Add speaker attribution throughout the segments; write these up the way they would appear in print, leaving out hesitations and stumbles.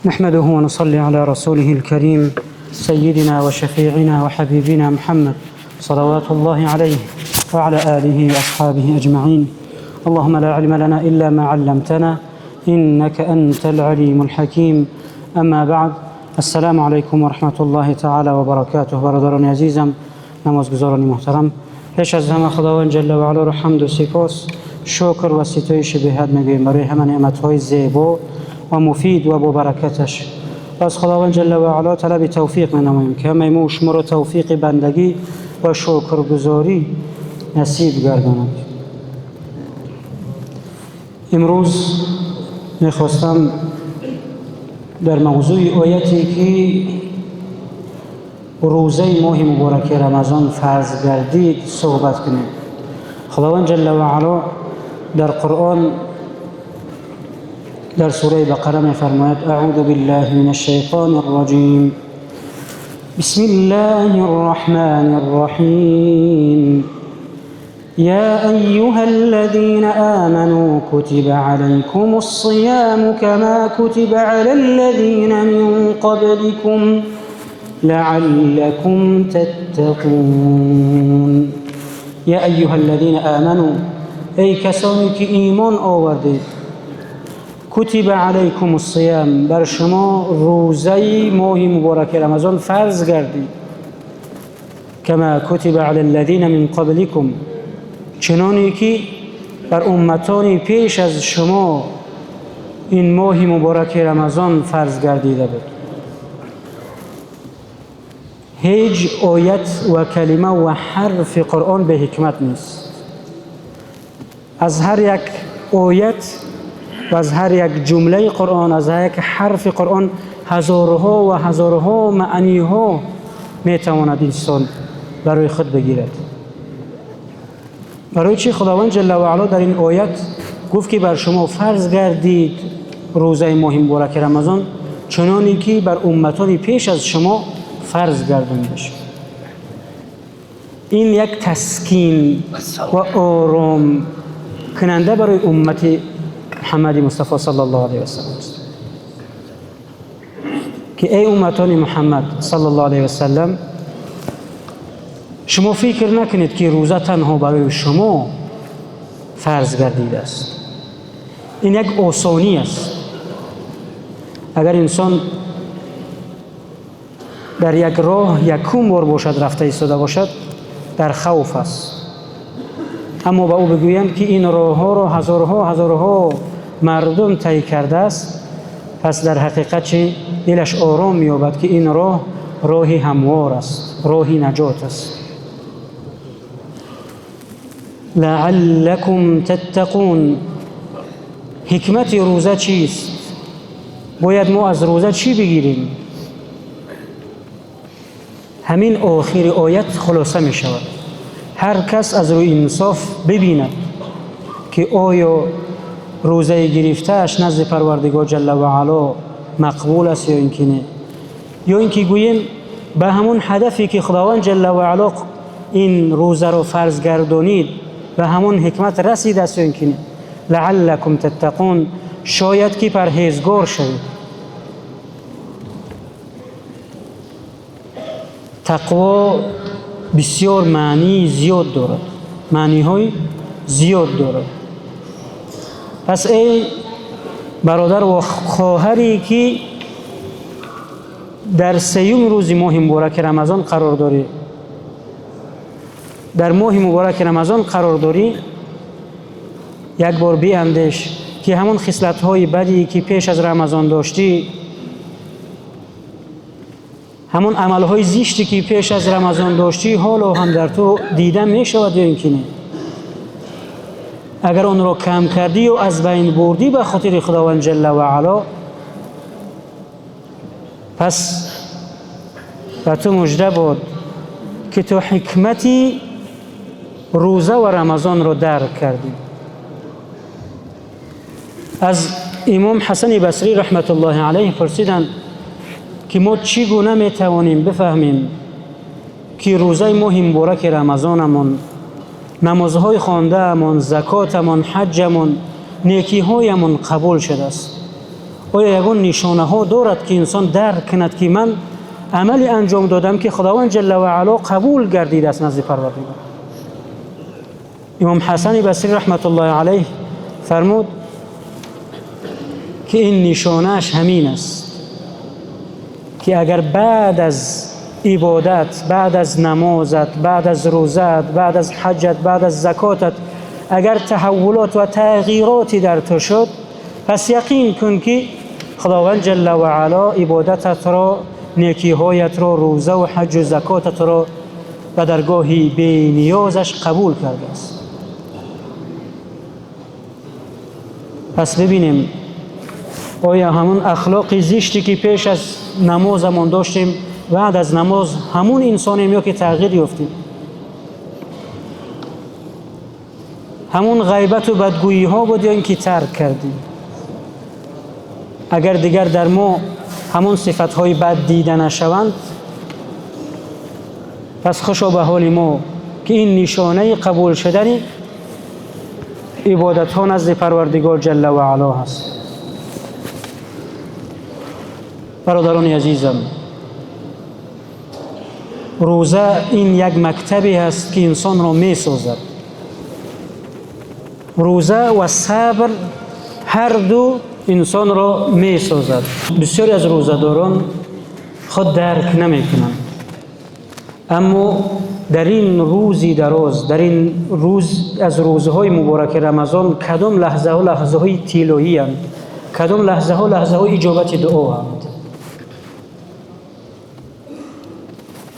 Speaker 1: نحمده ونصلي على رسوله الكريم سيدنا وشفيعنا وحبيبنا محمد صلوات الله عليه وعلى آله وأصحابه أجمعين. اللهم لا علم لنا إلا ما علمتنا إنك أنت العليم الحكيم. أما بعد، السلام عليكم ورحمة الله تعالى وبركاته. برادران عزیزم، نمازگزاران محترم، پیش از همه خداوند جل و علا را حمد و سپاس، شکر و ستایش به حد میگوییم برای همه نعمت‌های زیبا و مفید و با برکتش. از خداوند جل و علا طلب توفیق می‌نماییم که همه ما شما را توفیق بندگی و شکرگزاری نصیب گرداند. امروز می‌خواستم در موضوع آیتی که روزه ماه مبارک رمضان فرض گردید صحبت کنیم. خداوند جل و علا در قرآن در سوره بقره می‌فرماید: اعوذ بالله من الشیطان الرجیم بسم الله الرحمن الرحیم يا أيها الذين آمنوا كتب عليكم الصيام كما كتب على الذين من قبلكم لعلكم تتقون. يا أيها الذين آمنوا، ای کسانی که ایمان آوردید، کتب علیکم الصیام، بر شما روزه ماه مبارک رمضان فرض گردید. کما کتب علی الذین من قبلکم، چنانی که بر امتانی پیش از شما این ماه مبارک رمضان فرض گردیده بود. هیچ آیت و کلمه و حرف قرآن به حکمت نیست. از هر یک آیت و از هر یک جمله قرآن، از هر یک حرف قرآن هزارها و هزارها معنیها میتواند انسان برای خود بگیرد. برای چی خداوند جل و علا در این آیت گفت که بر شما فرض گردید روزه ماه مبارک رمضان چنانی که بر امتان پیش از شما فرض گردانده شد. این یک تسکین و آرام کننده برای امت محمد مصطفی صلی الله علیه و سلم است که ای امتان محمد صلی الله علیه و سلم، شما فکر نکنید که روزه تنها برای شما فرض گردیده است. این یک آسانی است. اگر انسان در یک راه یکم بار باشد رفته ایستاده باشد، در خوف است. اما با او بگویند که این راه ها را هزارها مردم طی کرده است، پس در حقیقت چه دلش آرام می‌یابد که این راه راهی هموار است، راهی نجات است. لعلکم تتقون، حکمت روزه چیست؟ باید ما از روزه چی بگیریم؟ همین آخر آیت خلاصه می شود. هر کس از روی انصاف ببیند که آیا روزه گرفتهش نزد پروردگار جل و علا مقبول است یا اینکه نه، یا اینکه گوییم به همون هدفی که خداوند جل و علا این روزه را فرض گردانید به همون حکمت رسید است یا اینکه نه. لعلکم تتقون، شاید که پرهیزگار شوید. تقوا بسیار معنی زیاد دارد، معنی های زیاد دارد. پس ای برادر و خواهری که در سیوم روز ماه مبارک رمضان قرار داری، در ماه مبارک رمضان قرار داری، یک بار بیاندیش که همون خصلت های بدی که پیش از رمضان داشتی، همون عمل های زشتی که پیش از رمضان داشتی حالا هم در تو دیده می شود یا اینکه نه. اگر آن را کم کردی و از بین بردی به خاطر خداوند جل و علا، پس به تو مژده باد که تو حکمتی روزه و رمضان را درک کردی. از امام حسن بصری رحمت الله علیه پرسیدند که ما چگونه میتوانیم بفهمیم که روزه ماه مبارک رمضانمون، نمازهای خوانده امون، زکاتمون، حجمون، نیکی هایمون قبول شده است؟ آیا یگون نشانه ها دارد که انسان درک کند که من عملی انجام دادم که خداوند جل و علا قبول گردیده است نزد پروردگار؟ امام حسن بصری رحمت الله علیه فرمود که این نشانهش همین است که اگر بعد از عبادت، بعد از نمازت، بعد از روزت، بعد از حجت، بعد از زکاتت اگر تحولات و تغییراتی در تو شد، پس یقین کن که خداوند جل و علا عبادتت را، نیکی‌هایت را، روزه و حج و زکاتت را به درگاهی بی نیازش قبول کرده است. پس ببینیم آیا همون اخلاق زشتی که پیش از نمازمون داشتیم بعد از نماز همون انسانیم یا که تغییر یافتیم؟ همون غیبت و بدگویی ها بود یا اینکه ترک کردیم؟ اگر دیگر در ما همون صفت های بد دیده نشوند، پس خوشا به حال ما که این نشانه قبول شدن عبادت ها نزد پروردگار جل و علا هست. برادران عزیزم، روزه این یک مکتبی هست که انسان را می سازد. روزه و صبر هر دو انسان را می سازد. بسیاری از روزه‌داران خود درک نمی کنند، اما در این روزی دراز، در این روز از روزهای مبارک رمضان، کدام لحظه ها لحظه های طلایی اند، کدام لحظه ها لحظه های اجابت دعا اند.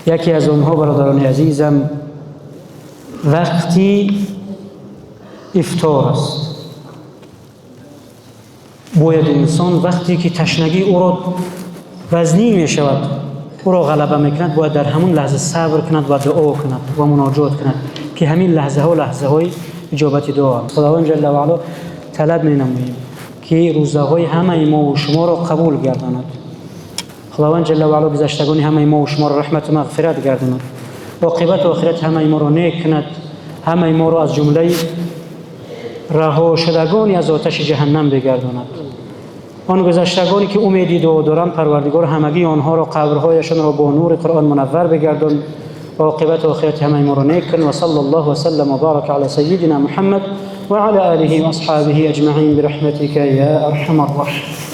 Speaker 1: یکی از آنها برادران عزیزم وقتی افطار است. باید انسان وقتی که تشنگی او را وزنی می شود، او را غلبه می کند، باید در همون لحظه صبر کند و دعا کند و مناجات کند که همین لحظه ها لحظه های اجابت دعا است. خداوند جل و علا طلب می نماییم که روزه های همه ما و شما را قبول گرداند. خداوند جل و علا گذشتگان همه ما و شما را رحمت و مغفرت گرداند، عاقبت و آخرت همه ما را نیک کند، همه ما را از جمله رها شدگانی از آتش جهنم بگرداند. آن گذشتگانی که امیدی دعا دارند، پروردگار همگی آنها را قبرهایشان را با نور قرآن منور بگردان، عاقبت و آخرت همه ما را نیک کن. و صلی الله و سلم و بارک علی سیدنا محمد و علی آله و اصحابه اجمعین برحمتک یا ارحم الراحمین.